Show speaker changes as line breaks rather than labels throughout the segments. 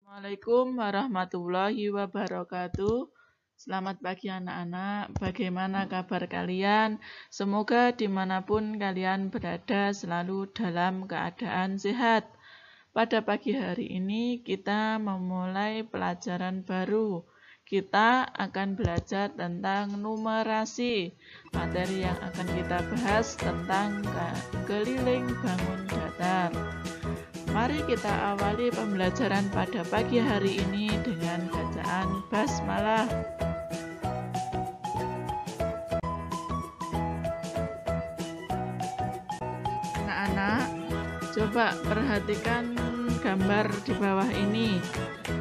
Assalamualaikum warahmatullahi wabarakatuh. Selamat pagi anak-anak, bagaimana kabar kalian? Semoga dimanapun kalian berada selalu dalam keadaan sehat. Pada pagi hari ini kita memulai pelajaran baru. Kita akan belajar tentang numerasi. Materi yang akan kita bahas tentang keliling bangun datar. Mari kita awali pembelajaran pada pagi hari ini dengan bacaan basmalah. Anak-anak, coba perhatikan gambar di bawah ini.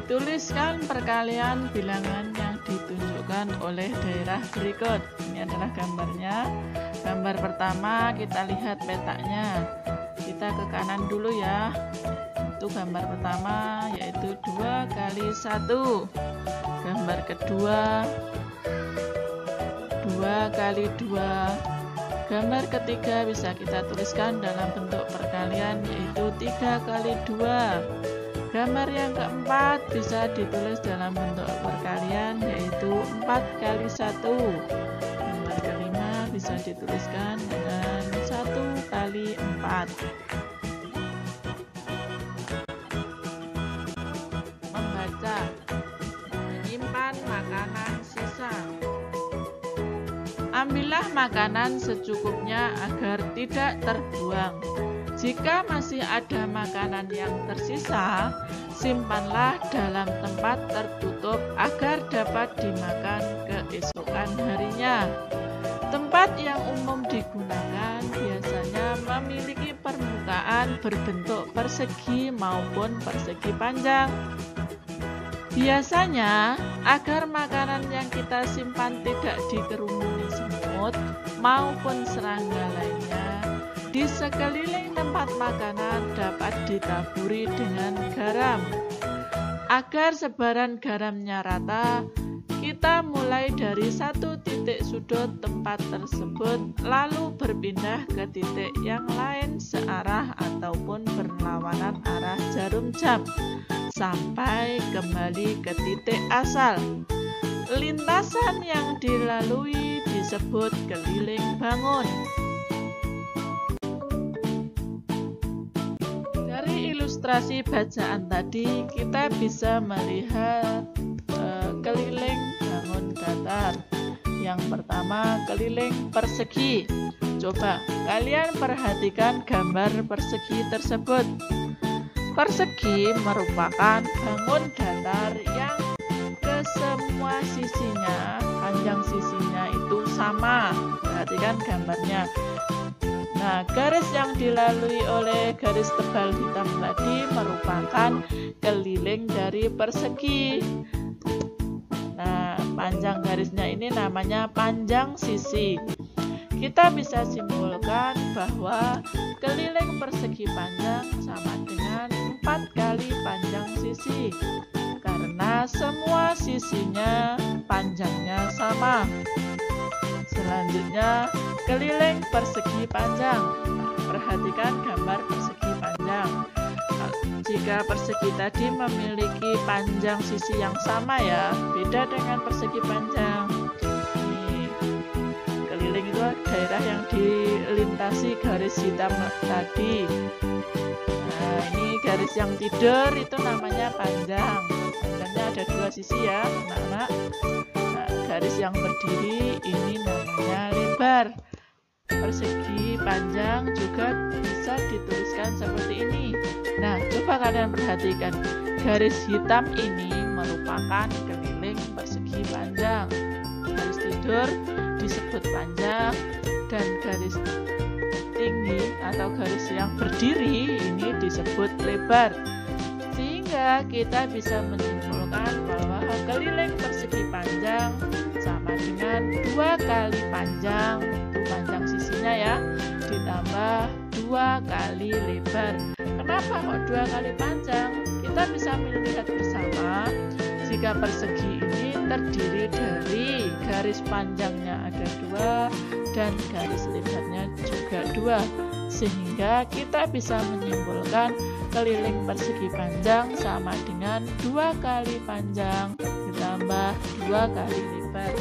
Tuliskan perkalian bilangan yang ditunjukkan oleh daerah berikut. Ini adalah gambarnya. Gambar pertama kita lihat petaknya. Kita ke kanan dulu ya. Itu gambar pertama, yaitu 2 kali 1. Gambar kedua 2 kali 2. Gambar ketiga bisa kita tuliskan dalam bentuk perkalian, yaitu 3 kali 2. Gambar yang keempat bisa ditulis dalam bentuk perkalian, yaitu 4 kali 1. Gambar kelima bisa dituliskan dengan 1 kali 4. Membaca, menyimpan makanan sisa. Ambillah makanan secukupnya agar tidak terbuang. Jika masih ada makanan yang tersisa, simpanlah dalam tempat tertutup agar dapat dimakan keesokan harinya. Tempat yang umum digunakan biasanya memiliki permukaan berbentuk persegi maupun persegi panjang. Biasanya, agar makanan yang kita simpan tidak dikerumuni semut maupun serangga lainnya, di sekeliling tempat makanan dapat ditaburi dengan garam. Agar sebaran garamnya rata, kita mulai dari satu titik sudut tempat tersebut, lalu berpindah ke titik yang lain searah ataupun berlawanan arah jarum jam, sampai kembali ke titik asal. Lintasan yang dilalui disebut keliling bangun. Dari ilustrasi bacaan tadi, kita bisa melihat keliling bangun datar. Yang pertama, keliling persegi. Coba kalian perhatikan gambar persegi tersebut. Persegi merupakan bangun datar yang ke semua sisinya, panjang sisinya itu sama. Perhatikan gambarnya. Nah, garis yang dilalui oleh garis tebal hitam tadi merupakan keliling dari persegi. Nah, panjang garisnya ini namanya panjang sisi. Kita bisa simpulkan bahwa keliling persegi panjang sama dengan 4 kali panjang sisi, karena semua sisinya panjangnya sama. Selanjutnya, keliling persegi panjang. Perhatikan gambar persegi panjang. Jika persegi tadi memiliki panjang sisi yang sama ya, beda dengan persegi panjang. Ini keliling itu daerah yang dilintasi garis hitam tadi. Nah, ini garis yang tidur itu namanya panjang. Panjangnya ada 2 sisi ya, anak-anak. Nah, garis yang berdiri ini namanya lebar. Persegi panjang juga bisa dituliskan seperti ini. Nah, coba kalian perhatikan. Garis hitam ini merupakan keliling persegi panjang. Garis tidur disebut panjang, dan garis tinggi atau garis yang berdiri ini disebut lebar. Sehingga kita bisa menyimpulkan bahwa keliling persegi panjang sama dengan 2 kali panjang, itu panjang sisinya ya, ditambah 2 kali lebar. Kenapa kok 2 kali panjang? Kita bisa melihat bersama, jika persegi ini terdiri dari garis panjangnya ada 2 dan garis lebarnya juga 2, sehingga kita bisa menyimpulkan keliling persegi panjang sama dengan 2 kali panjang ditambah 2 kali lebar.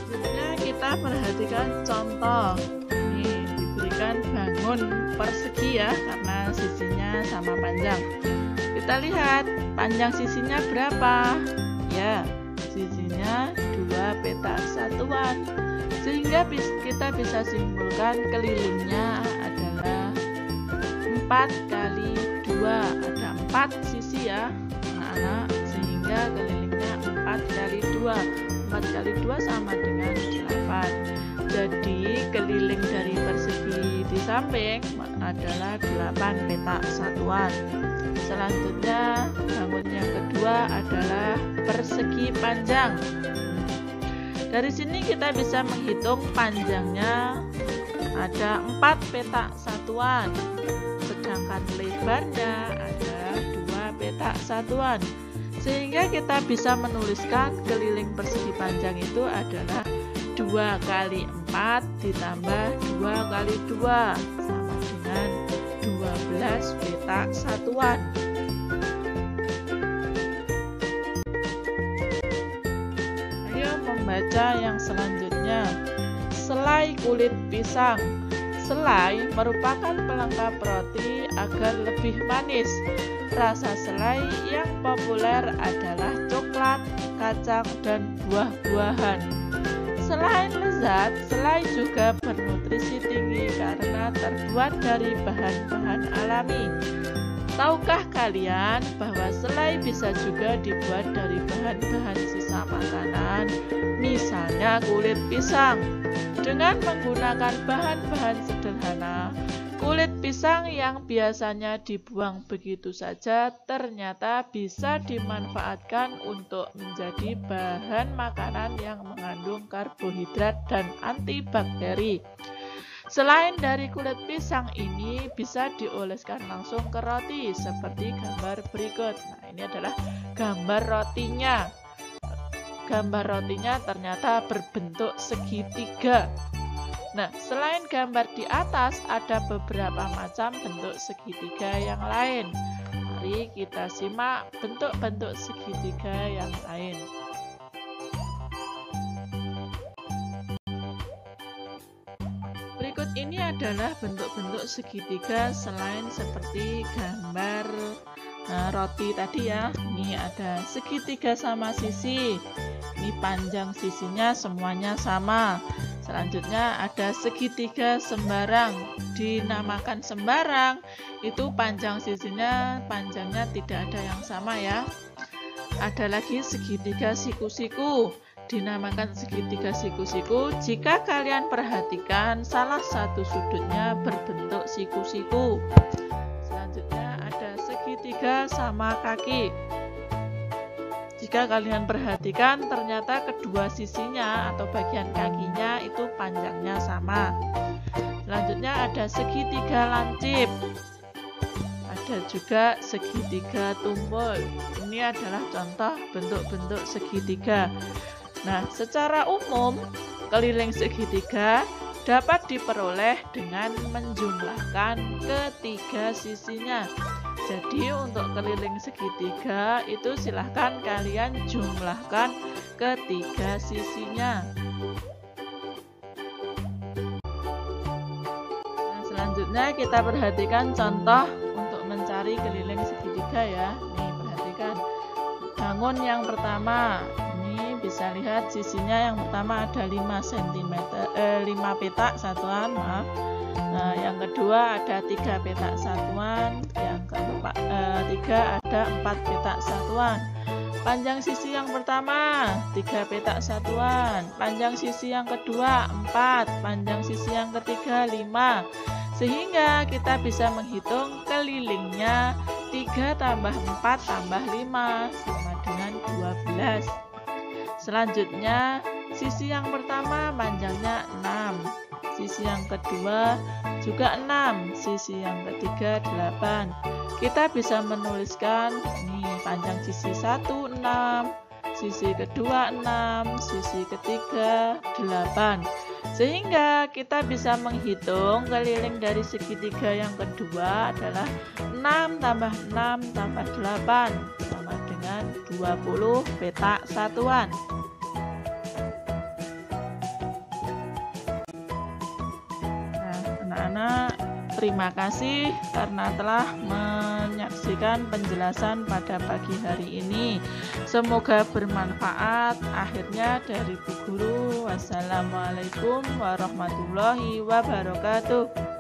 Selanjutnya kita perhatikan contoh. Ini diberikan bangun persegi ya, karena sisinya sama panjang. Kita lihat panjang sisinya berapa? Ya, sisinya 2 petak satuan. Sehingga kita bisa simpulkan kelilingnya adalah 4 kali 2. Ada 4 sisi ya anak-anak, sehingga kelilingnya 4 kali 2. 4 kali 2 sama dengan 8. Jadi keliling dari persegi di samping adalah 8 petak satuan. Selanjutnya bangun yang kedua adalah persegi panjang. Dari sini kita bisa menghitung panjangnya ada 4 petak satuan, sedangkan lebarnya ada 2 petak satuan. Sehingga kita bisa menuliskan keliling persegi panjang itu adalah 2 kali 4 ditambah 2 kali 2 sama dengan 12 petak satuan. Membaca yang selanjutnya. Selai kulit pisang. Selai merupakan pelengkap roti agar lebih manis. Rasa selai yang populer adalah coklat, kacang, dan buah-buahan. Selain lezat, selai juga bernutrisi tinggi karena terbuat dari bahan-bahan alami. Tahukah kalian bahwa selai bisa juga dibuat dari bahan-bahan sisa makanan, misalnya kulit pisang? Dengan menggunakan bahan-bahan sederhana, kulit pisang yang biasanya dibuang begitu saja ternyata bisa dimanfaatkan untuk menjadi bahan makanan yang mengandung karbohidrat dan antibakteri. Selain dari kulit pisang ini bisa dioleskan langsung ke roti seperti gambar berikut. Nah, ini adalah gambar rotinya. Gambar rotinya ternyata berbentuk segitiga. Nah, selain gambar di atas ada beberapa macam bentuk segitiga yang lain. Mari kita simak bentuk-bentuk segitiga yang lain. Berikut ini adalah bentuk-bentuk segitiga selain seperti gambar roti tadi ya. Ini ada segitiga sama sisi. Ini panjang sisinya semuanya sama. Selanjutnya ada segitiga sembarang. Dinamakan sembarang, itu panjang sisinya, panjangnya tidak ada yang sama ya. Ada lagi segitiga siku-siku. Dinamakan segitiga siku-siku jika kalian perhatikan salah satu sudutnya berbentuk siku-siku. Selanjutnya ada segitiga sama kaki. Jika kalian perhatikan ternyata kedua sisinya atau bagian kakinya itu panjangnya sama. Selanjutnya ada segitiga lancip. Ada juga segitiga tumpul. Ini adalah contoh bentuk-bentuk segitiga. Nah, secara umum, keliling segitiga dapat diperoleh dengan menjumlahkan ketiga sisinya. Jadi, untuk keliling segitiga itu silahkan kalian jumlahkan ketiga sisinya. Nah, selanjutnya kita perhatikan contoh untuk mencari keliling segitiga ya. Nih, perhatikan. Bangun yang pertama. Bisa lihat sisinya yang pertama ada 5 petak satuan, maaf. Nah, yang kedua ada 3 petak satuan, yang ketiga ada 4 petak satuan. Panjang sisi yang pertama 3 petak satuan, panjang sisi yang kedua 4, panjang sisi yang ketiga 5. Sehingga kita bisa menghitung kelilingnya 3 tambah 4 tambah 5 sama dengan 12. Selanjutnya, sisi yang pertama panjangnya 6, sisi yang kedua juga 6, sisi yang ketiga 8. Kita bisa menuliskan nih panjang sisi 1 6, sisi kedua 6, sisi ketiga 8. Sehingga kita bisa menghitung keliling dari segitiga yang kedua adalah 6 tambah 6 tambah 8 sama dengan 20 petak satuan. Nah, anak-anak, terima kasih karena telah menyaksikan penjelasan pada pagi hari ini. Semoga bermanfaat. Akhirnya dari Bu Guru, wassalamualaikum warahmatullahi wabarakatuh.